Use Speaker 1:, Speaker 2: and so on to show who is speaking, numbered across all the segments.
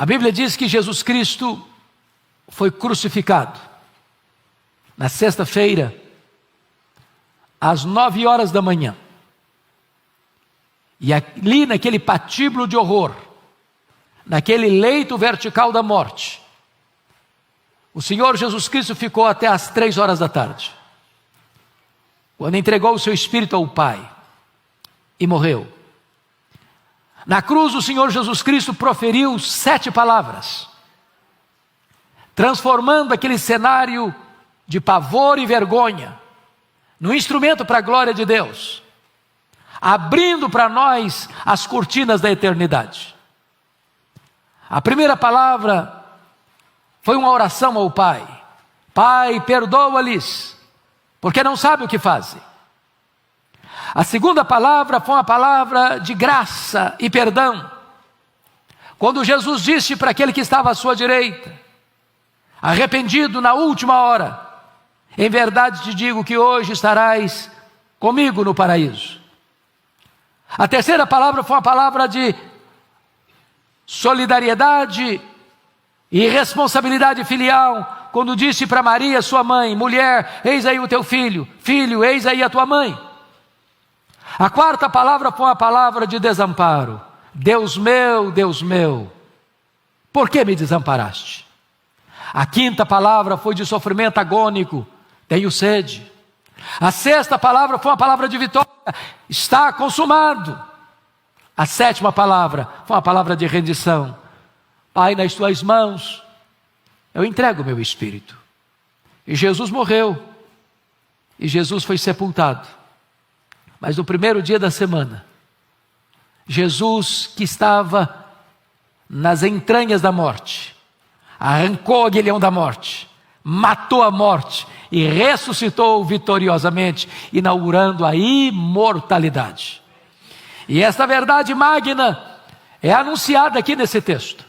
Speaker 1: A Bíblia diz que Jesus Cristo foi crucificado na sexta-feira, às 9 horas da manhã. E ali naquele patíbulo de horror, naquele leito vertical da morte, o Senhor Jesus Cristo ficou até às 3 horas da tarde, quando entregou o seu espírito ao Pai e morreu. Na cruz o Senhor Jesus Cristo proferiu 7 palavras, transformando aquele cenário de pavor e vergonha num instrumento para a glória de Deus, abrindo para nós as cortinas da eternidade. A primeira palavra foi uma oração ao Pai: Pai, perdoa-lhes, porque não sabem o que fazem. A segunda palavra foi uma palavra de graça e perdão, quando Jesus disse para aquele que estava à sua direita, arrependido na última hora: em verdade te digo que hoje estarás comigo no paraíso. A terceira palavra foi uma palavra de solidariedade e responsabilidade filial, quando disse para Maria, sua mãe: mulher, eis aí o teu filho, filho, eis aí a tua mãe. A quarta palavra foi uma palavra de desamparo: Deus meu, por que me desamparaste? A quinta palavra foi de sofrimento agônico: tenho sede. A sexta palavra foi uma palavra de vitória: está consumado. A sétima palavra foi uma palavra de rendição: Pai, nas tuas mãos eu entrego o meu espírito. E Jesus morreu, e Jesus foi sepultado. Mas no primeiro dia da semana, Jesus, que estava nas entranhas da morte, arrancou o aguilhão da morte, matou a morte e ressuscitou vitoriosamente, inaugurando a imortalidade. E esta verdade magna é anunciada aqui nesse texto.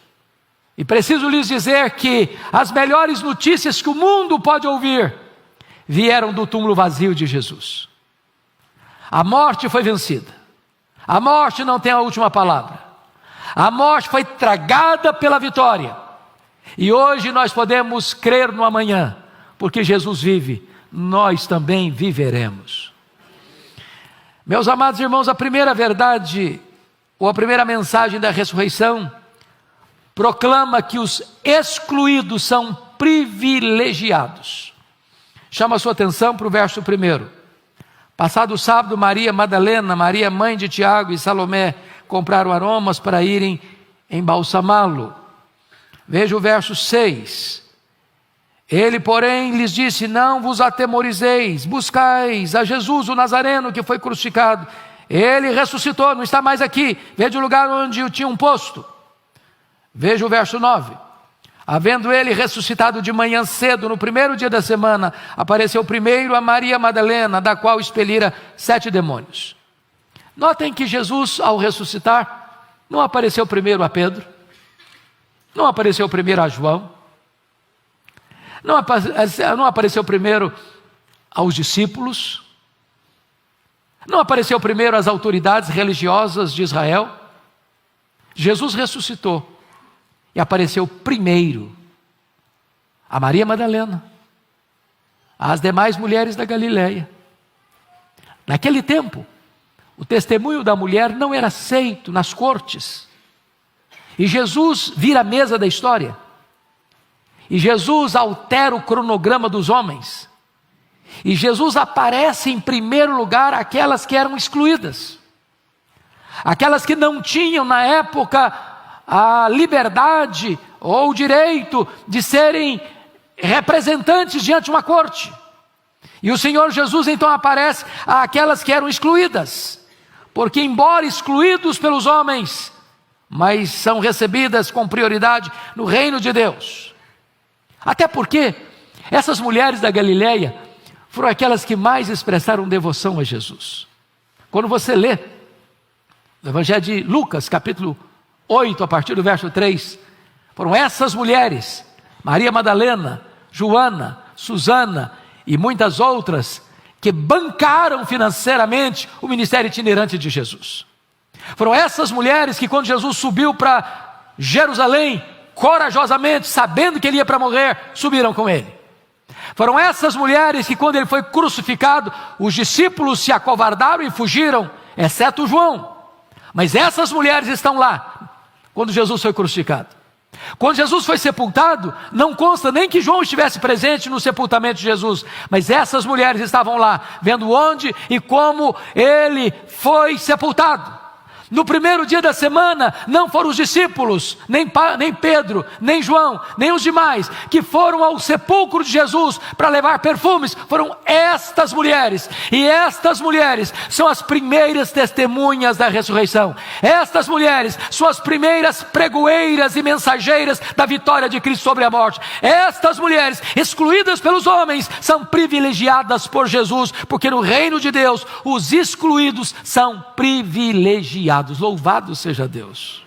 Speaker 1: E preciso lhes dizer que as melhores notícias que o mundo pode ouvir vieram do túmulo vazio de Jesus. A morte foi vencida. A morte não tem a última palavra. A morte foi tragada pela vitória. E hoje nós podemos crer no amanhã, porque Jesus vive, nós também viveremos. Meus amados irmãos, a primeira verdade, ou a primeira mensagem da ressurreição, proclama que os excluídos são privilegiados. Chama a sua atenção para o verso 1. Passado o sábado, Maria Madalena, Maria mãe de Tiago e Salomé compraram aromas para irem embalsamá-lo. Veja o verso 6. Ele, porém, lhes disse: não vos atemorizeis, buscais a Jesus o Nazareno que foi crucificado. Ele ressuscitou, não está mais aqui. Veja o lugar onde o tinham posto. Veja o verso 9. Havendo ele ressuscitado de manhã cedo, no primeiro dia da semana, apareceu primeiro a Maria Madalena, da qual expelira 7 demônios. Notem que Jesus, ao ressuscitar, não apareceu primeiro a Pedro, não apareceu primeiro a João, não apareceu primeiro aos discípulos, não apareceu primeiro às autoridades religiosas de Israel. Jesus ressuscitou e apareceu primeiro a Maria Madalena, às demais mulheres da Galileia. Naquele tempo, o testemunho da mulher não era aceito nas cortes. E Jesus vira a mesa da história. E Jesus altera o cronograma dos homens. E Jesus aparece em primeiro lugar aquelas que eram excluídas. Aquelas que não tinham na época a liberdade ou o direito de serem representantes diante de uma corte. E o Senhor Jesus então aparece àquelas que eram excluídas, porque embora excluídos pelos homens, mas são recebidas com prioridade no reino de Deus. Até porque essas mulheres da Galileia foram aquelas que mais expressaram devoção a Jesus. Quando você lê o Evangelho de Lucas, capítulo 8, a partir do verso 3, foram essas mulheres, Maria Madalena, Joana, Susana e muitas outras, que bancaram financeiramente o ministério itinerante de Jesus. Foram essas mulheres que, quando Jesus subiu para Jerusalém, corajosamente, sabendo que ele ia para morrer, subiram com ele. Foram essas mulheres que, quando ele foi crucificado, os discípulos se acovardaram e fugiram, exceto João. Mas essas mulheres estão lá, quando Jesus foi crucificado. Quando Jesus foi sepultado, não consta nem que João estivesse presente no sepultamento de Jesus, mas essas mulheres estavam lá, vendo onde e como ele foi sepultado. No primeiro dia da semana, não foram os discípulos, nem Pedro, nem João, nem os demais, que foram ao sepulcro de Jesus para levar perfumes, foram estas mulheres. E estas mulheres são as primeiras testemunhas da ressurreição. Estas mulheres são as primeiras pregoeiras e mensageiras da vitória de Cristo sobre a morte. Estas mulheres, excluídas pelos homens, são privilegiadas por Jesus, porque no reino de Deus, os excluídos são privilegiados. Louvado seja Deus.